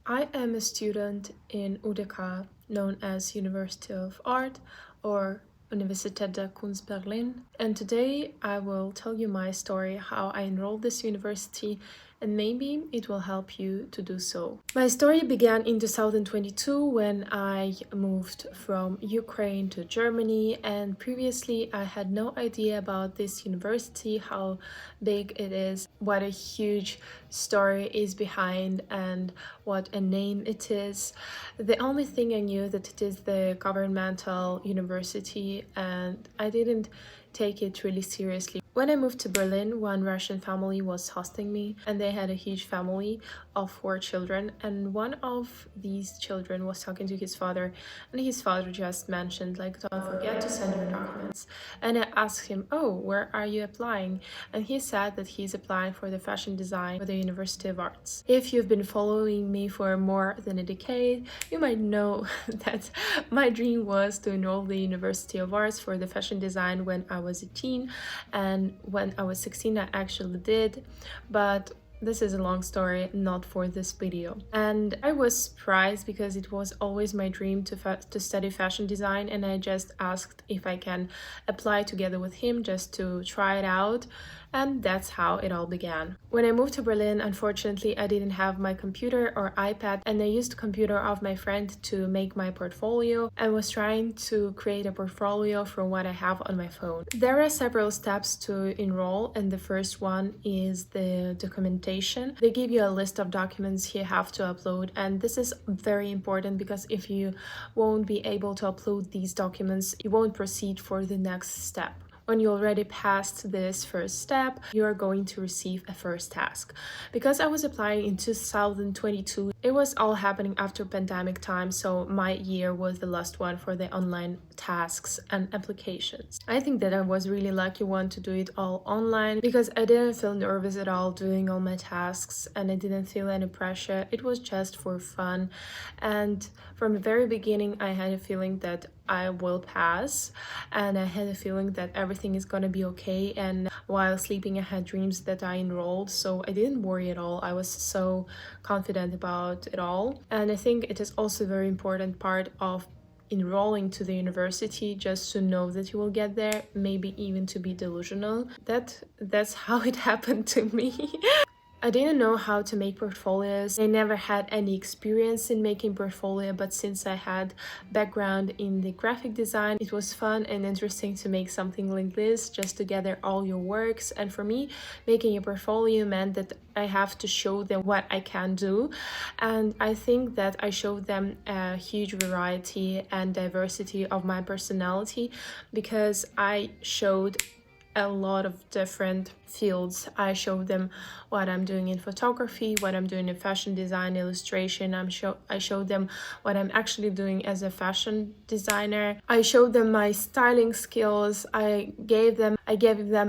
I am a student in UdK, known as University of Art or Universität der Künste Berlin, and today I will tell you my story, how I enrolled this university, and maybe it will help you to do so. My story began in 2022 when I moved from Ukraine to Germany, and previously I had no idea about this university, how big it is, what a huge story is behind, and what a name it is. The only thing I knew that it is the governmental university, and I didn't take it really seriously. When I moved to Berlin, one Russian family was hosting me, and they had a huge family of 4 children, and one of these children was talking to his father, and his father just mentioned, like, don't forget to send your documents. And I asked him, oh, where are you applying? And he said that he's applying for the fashion design for the University of Arts. If you've been following me for more than a decade, you might know that my dream was to enroll the University of Arts for the fashion design when I was a teen, and when I was 16 I actually did, but this is a long story, not for this video. And I was surprised because it was always my dream to study fashion design, and I just asked if I can apply together with him just to try it out, and that's how it all began. When I moved to Berlin, unfortunately, I didn't have my computer or iPad, and I used the computer of my friend to make my portfolio and was trying to create a portfolio from what I have on my phone. There are several steps to enroll, and the first one is the documentation. They give you a list of documents you have to upload, and this is very important because if you won't be able to upload these documents, you won't proceed for the next step. When you already passed this first step, you are going to receive a first task. Because I was applying in 2022, it was all happening after pandemic time, so my year was the last one for the online tasks and applications. I think that I was really lucky one to do it all online because I didn't feel nervous at all doing all my tasks, and I didn't feel any pressure. It was just for fun, and from the very beginning I had a feeling that I will pass, and I had a feeling that everything is gonna be okay. And while sleeping I had dreams that I enrolled, so I didn't worry at all. I was so confident about it all, and I think it is also a very important part of enrolling to the university, just to know that you will get there, maybe even to be delusional. That's how it happened to me. I didn't know how to make portfolios. I never had any experience in making portfolio, but since I had background in the graphic design, it was fun and interesting to make something like this, just to gather all your works. And for me, making a portfolio meant that I have to show them what I can do. And I think that I showed them a huge variety and diversity of my personality because I showed a lot of different fields. I showed them what I'm doing in photography, what I'm doing in fashion design, illustration. I showed them what I'm actually doing as a fashion designer. I showed them my styling skills. I gave them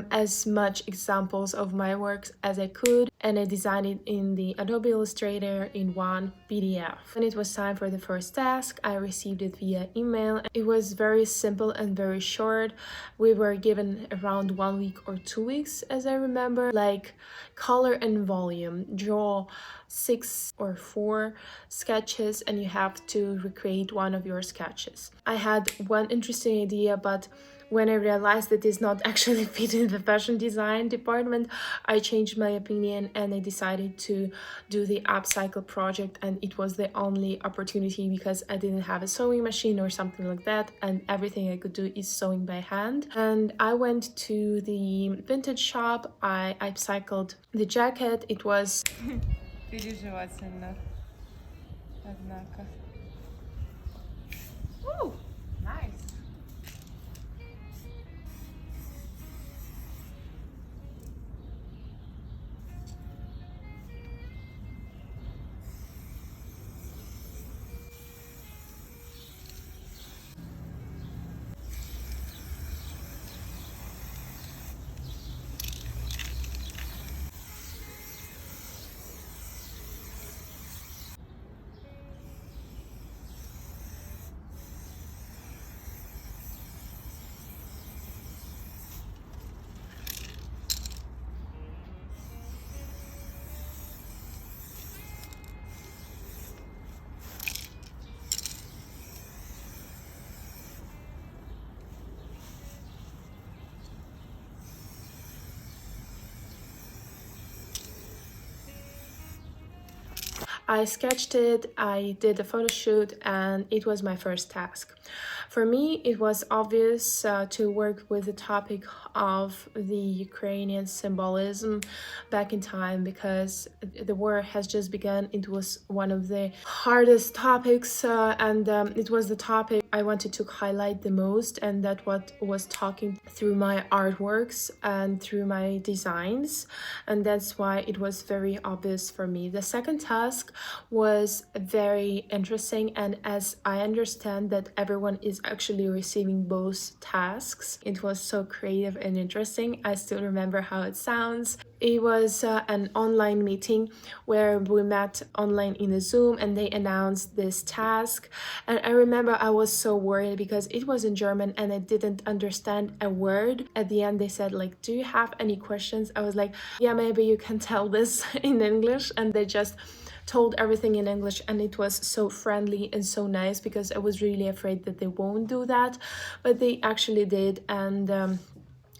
as much examples of my works as I could, and I designed it in the Adobe Illustrator in one PDF. When it was time for the first task, I received it via email. It was very simple and very short. We were given around 1 week or 2 weeks, as I remember, like color and volume. Draw 6 or 4 sketches and you have to recreate one of your sketches. I had one interesting idea, but when I realized that it's not actually fit in the fashion design department, I changed my opinion and I decided to do the upcycle project, and it was the only opportunity because I didn't have a sewing machine or something like that, and everything I could do is sewing by hand. And I went to the vintage shop, I upcycled the jacket. It was Переживательно, однако. Ooh, nice. I sketched it, I did a photo shoot, and it was my first task. For me, it was obvious to work with the topic of the Ukrainian symbolism back in time because the war has just begun. It was one of the hardest topics, and it was the topic I wanted to highlight the most, and that what was talking through my artworks and through my designs, and that's why it was very obvious for me. The second task was very interesting, and as I understand that everyone is actually receiving both tasks, it was so creative and interesting. I still remember how it sounds. It was an online meeting where we met online in a Zoom, and they announced this task. And I remember I was so worried because it was in German and I didn't understand a word. At the end, they said, like, do you have any questions? I was like, yeah, maybe you can tell this in English. And they just told everything in English, and it was so friendly and so nice because I was really afraid that they won't do that, but they actually did. And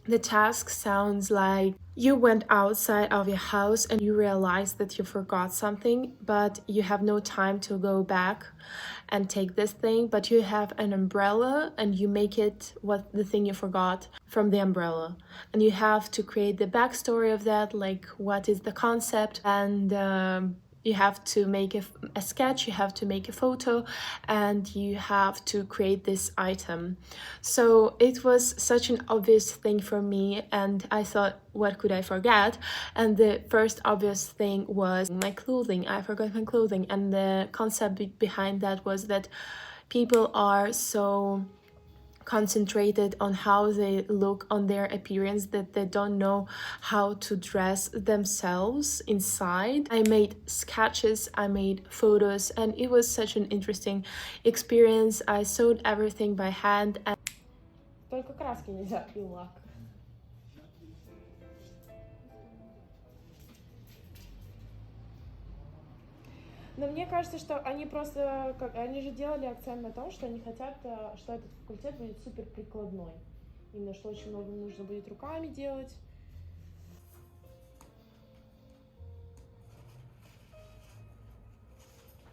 the task sounds like you went outside of your house and you realized that you forgot something, but you have no time to go back and take this thing, but you have an umbrella and you make it what the thing you forgot from the umbrella. And you have to create the backstory of that, like what is the concept, and you have to make a sketch, you have to make a photo, and you have to create this item. So it was such an obvious thing for me, and I thought, what could I forget? And the first obvious thing was my clothing. I forgot my clothing, and the concept behind that was that people are so concentrated on how they look, on their appearance, that they don't know how to dress themselves inside. I made sketches, I made photos, and it was such an interesting experience. I sewed everything by hand. And Только краски нельзя и лак. Но мне кажется, что они просто, они же делали акцент на том, что они хотят, что этот факультет будет супер прикладной. Именно, что очень много нужно будет руками делать.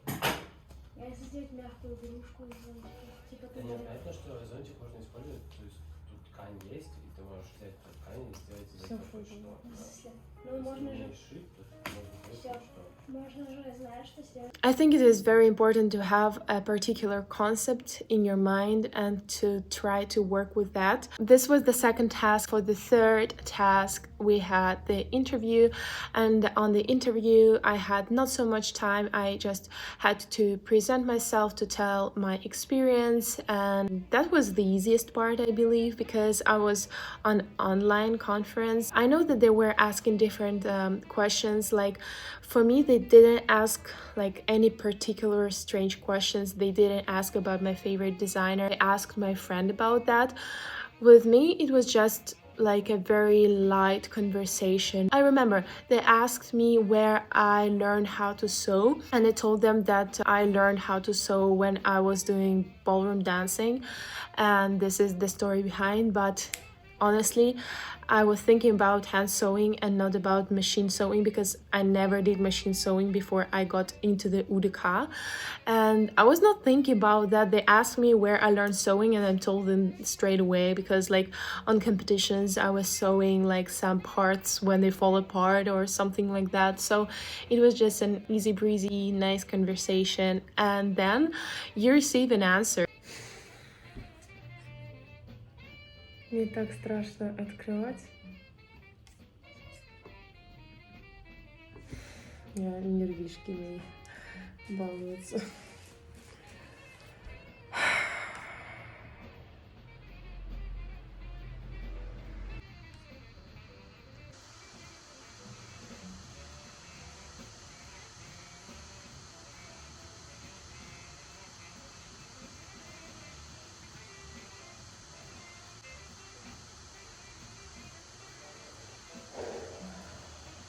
А если сделать мягкую игрушку из зонтика? Типа ты Да нет, понятно, что зонтик можно использовать, то есть тут ткань есть, и ты можешь взять эту ткань и сделать из этого что-то. Ну, можно же... Шить, тут можно сделать что-то. Можно же, знаешь, что сделать? I think it is very important to have a particular concept in your mind and to try to work with that. This was the second task. For the third task, we had the interview, and on the interview, I had not so much time. I just had to present myself, to tell my experience, and that was the easiest part, I believe, because I was on online conference. I know that they were asking different questions. Like, for me, they didn't ask like any particular strange questions. They didn't ask about my favorite designer. They asked my friend about that. With me, it was just like a very light conversation. I remember they asked me where I learned how to sew, and I told them that I learned how to sew when I was doing ballroom dancing, and this is the story behind. But honestly, I was thinking about hand sewing and not about machine sewing because I never did machine sewing before I got into the UdK. And I was not thinking about that. They asked me where I learned sewing, and I told them straight away because, like, on competitions I was sewing like some parts when they fall apart or something like that. So it was just an easy breezy, nice conversation, and then you receive an answer. Мне так страшно открывать. Нервишки мои балуются.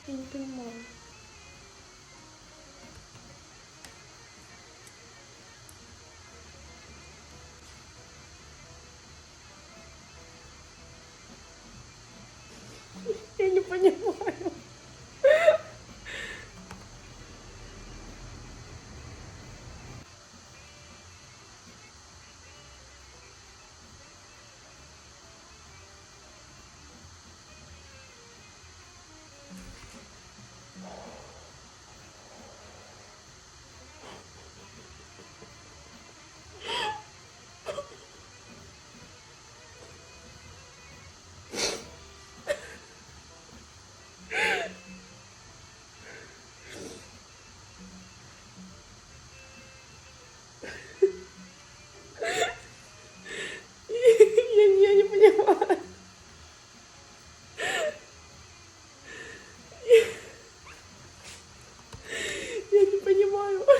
Я не понимаю. Я не понимаю.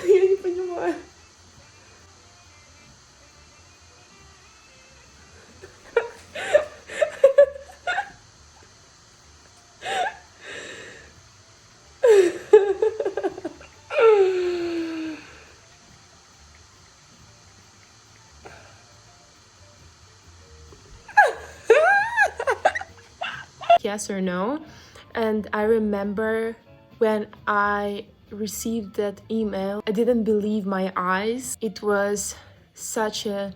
Я не понимаю. Yes or no. And I remember when I received that email, I didn't believe my eyes. It was such a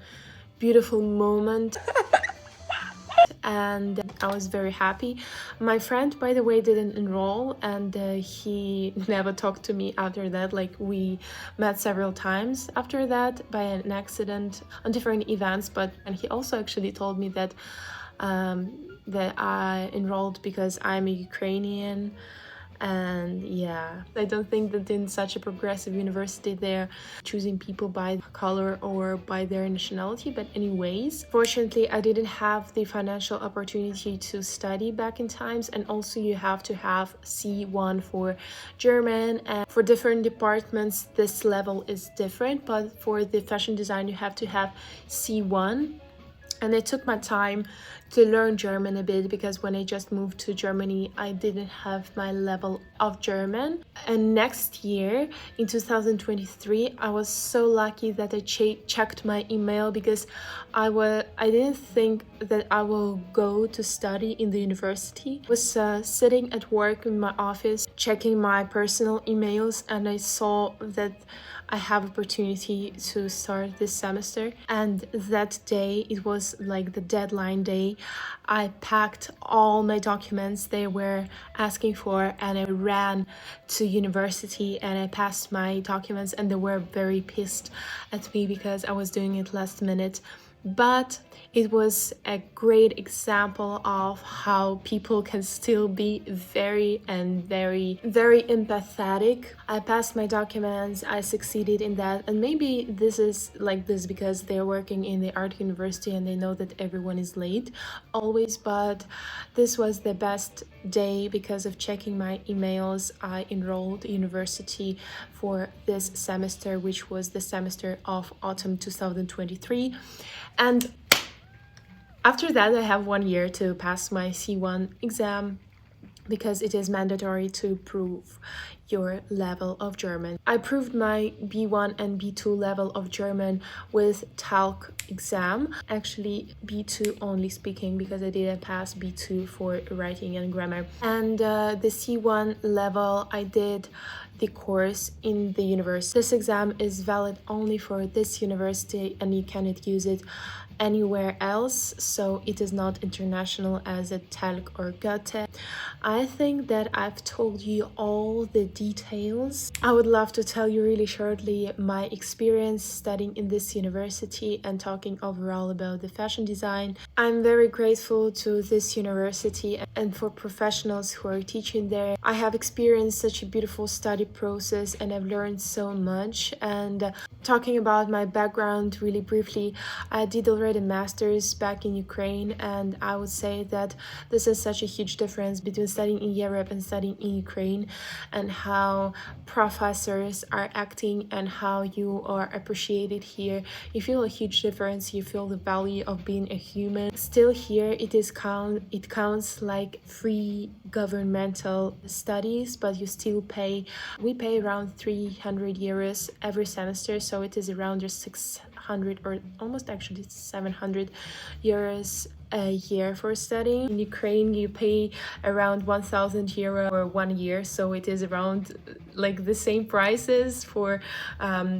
beautiful moment. And I was very happy. My friend, by the way, didn't enroll, and he never talked to me after that. Like, we met several times after that by an accident on different events, and he also actually told me that that I enrolled because I'm a Ukrainian. And yeah, I don't think that in such a progressive university they're choosing people by color or by their nationality, but anyways, fortunately I didn't have the financial opportunity to study back in times, and also you have to have C1 for German, and for different departments this level is different, but for the fashion design you have to have C1. And it took my time to learn German a bit, because when I just moved to Germany, I didn't have my level of German. And next year, in 2023, I was so lucky that I checked my email, because I didn't think that I will go to study in the university. I was sitting at work in my office, checking my personal emails, and I saw that I have opportunity to start this semester. And that day, it was like the deadline day, I packed all my documents they were asking for, and I ran to university and I passed my documents, and they were very pissed at me because I was doing it last minute. But it was a great example of how people can still be very empathetic. I passed my documents, I succeeded in that, and maybe this is like this because they're working in the art university and they know that everyone is late always, but this was the best day because of checking my emails. I enrolled university for this semester, which was the semester of autumn 2023. And after that, I have 1 year to pass my C1 exam, because it is mandatory to prove your level of German. I proved my B1 and B2 level of German with TALC exam. Actually, B2 only speaking, because I didn't pass B2 for writing and grammar. And the C1 level, I did the course in the university. This exam is valid only for this university and you cannot use it anywhere else, so it is not international as a TALC or UdK. I think that I've told you all the details. I would love to tell you really shortly my experience studying in this university and talking overall about the fashion design. I'm very grateful to this university and for professionals who are teaching there. I have experienced such a beautiful study process and I've learned so much. And talking about my background really briefly, I did already a master's back in Ukraine, and I would say that this is such a huge difference between studying in Europe and studying in Ukraine, and how professors are acting and how you are appreciated here. You feel a huge difference, you feel the value of being a human. Still here it counts like free governmental studies, but you still pay. We pay around 300 euros every semester, so it is around just 600 or almost actually 700 euros a year for studying. In Ukraine you pay around 1,000 euro for 1 year, so it is around like the same prices for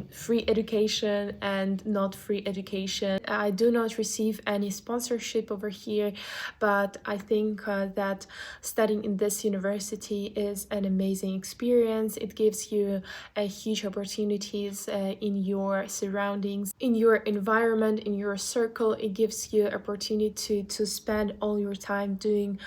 free education and not free education. I do not receive any sponsorship over here, but I think that studying in this university is an amazing experience. It gives you huge opportunities in your surroundings, in your environment, in your circle. It gives you opportunity to spend all your time doing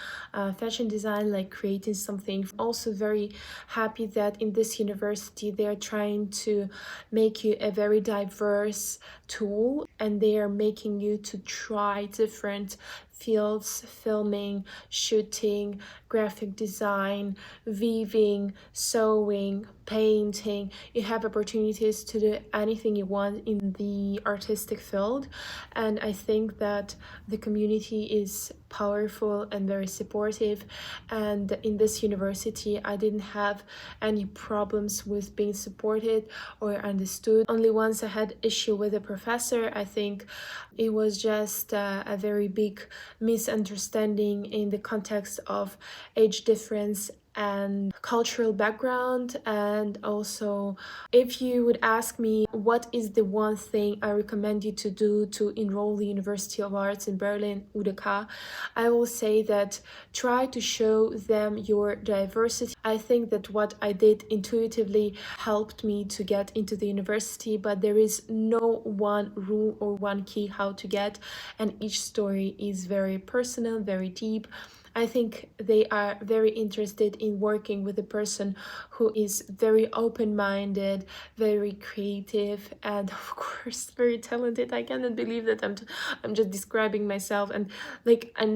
fashion design, like creating something. Also very happy that in this university they are trying to make you a very diverse tool, and they are making you to try different fields: filming, shooting, graphic design, weaving, sewing, painting. You have opportunities to do anything you want in the artistic field, and I think that the community is powerful and very supportive. And in this university I didn't have any problems with being supported or understood. Only once I had issue with a professor. I think it was just a very big misunderstanding in the context of age difference and cultural background. And also, if you would ask me what is the one thing I recommend you to do to enroll the University of Arts in Berlin, UdK, I will say that try to show them your diversity. I think that what I did intuitively helped me to get into the university, but there is no one rule or one key how to get, and each story is very personal, very deep. I think they are very interested in working with a person who is very open-minded, very creative, and of course very talented. I cannot believe that I'm just describing myself, and like I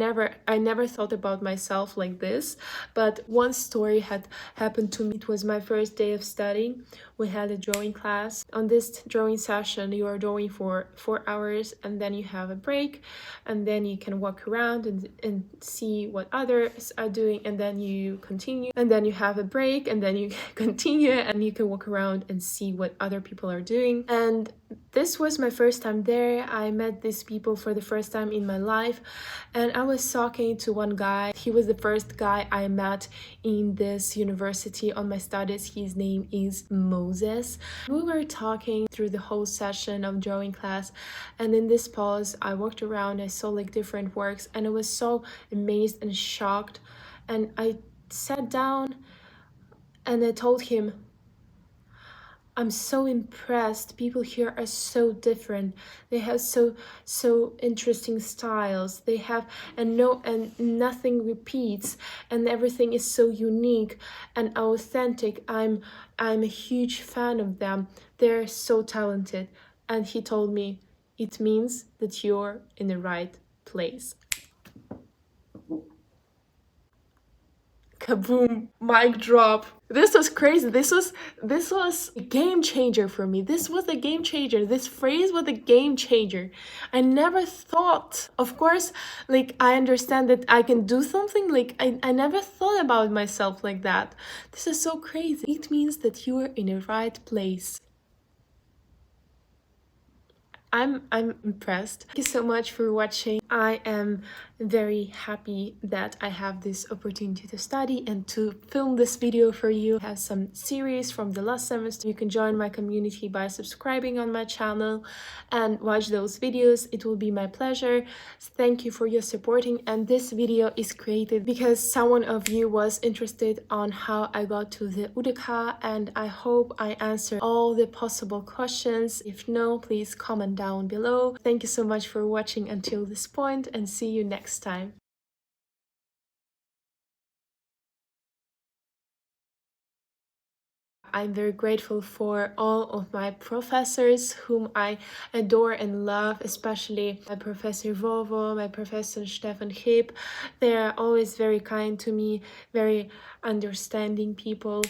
never thought about myself like this. But one story had happened to me. It was my first day of studying. We had a drawing class. On this drawing session, you are drawing for 4 hours, and then you have a break, and then you can walk around and see what others are doing, and then you continue, and then you have a break, and then you continue, and you can walk around and see what other people are doing. And this was my first time there. I met these people for the first time in my life, and I was talking to one guy. He was the first guy I met in this university on my studies. His name is Moses. We were talking through the whole session of drawing class, and in this pause I walked around. I saw like different works, and I was so amazed and shocked, and I sat down and I told him, I'm so impressed. People here are so different. They have so interesting styles. They have and nothing repeats, and everything is so unique and authentic. I'm a huge fan of them. They're so talented. And he told me, it means that you're in the right place. Kaboom, mic drop. This was crazy. This was a game changer for me. This was a game changer. This phrase was a game changer. I never thought, of course, like I understand that I can do something. Like I never thought about myself like that. This is so crazy. It means that you are in the right place. I'm impressed. Thank you so much for watching. I am very happy that I have this opportunity to study and to film this video for you. I have some series from the last semester. You can join my community by subscribing on my channel and watch those videos. It will be my pleasure. Thank you for your supporting, and this video is created because someone of you was interested on how I got to the UdK, and I hope I answered all the possible questions. If no, please comment down below. Thank you so much for watching until this point, and see you next time. I'm very grateful for all of my professors whom I adore and love, especially my Professor Vovo, my Professor Stefan Hip. They are always very kind to me, very understanding people.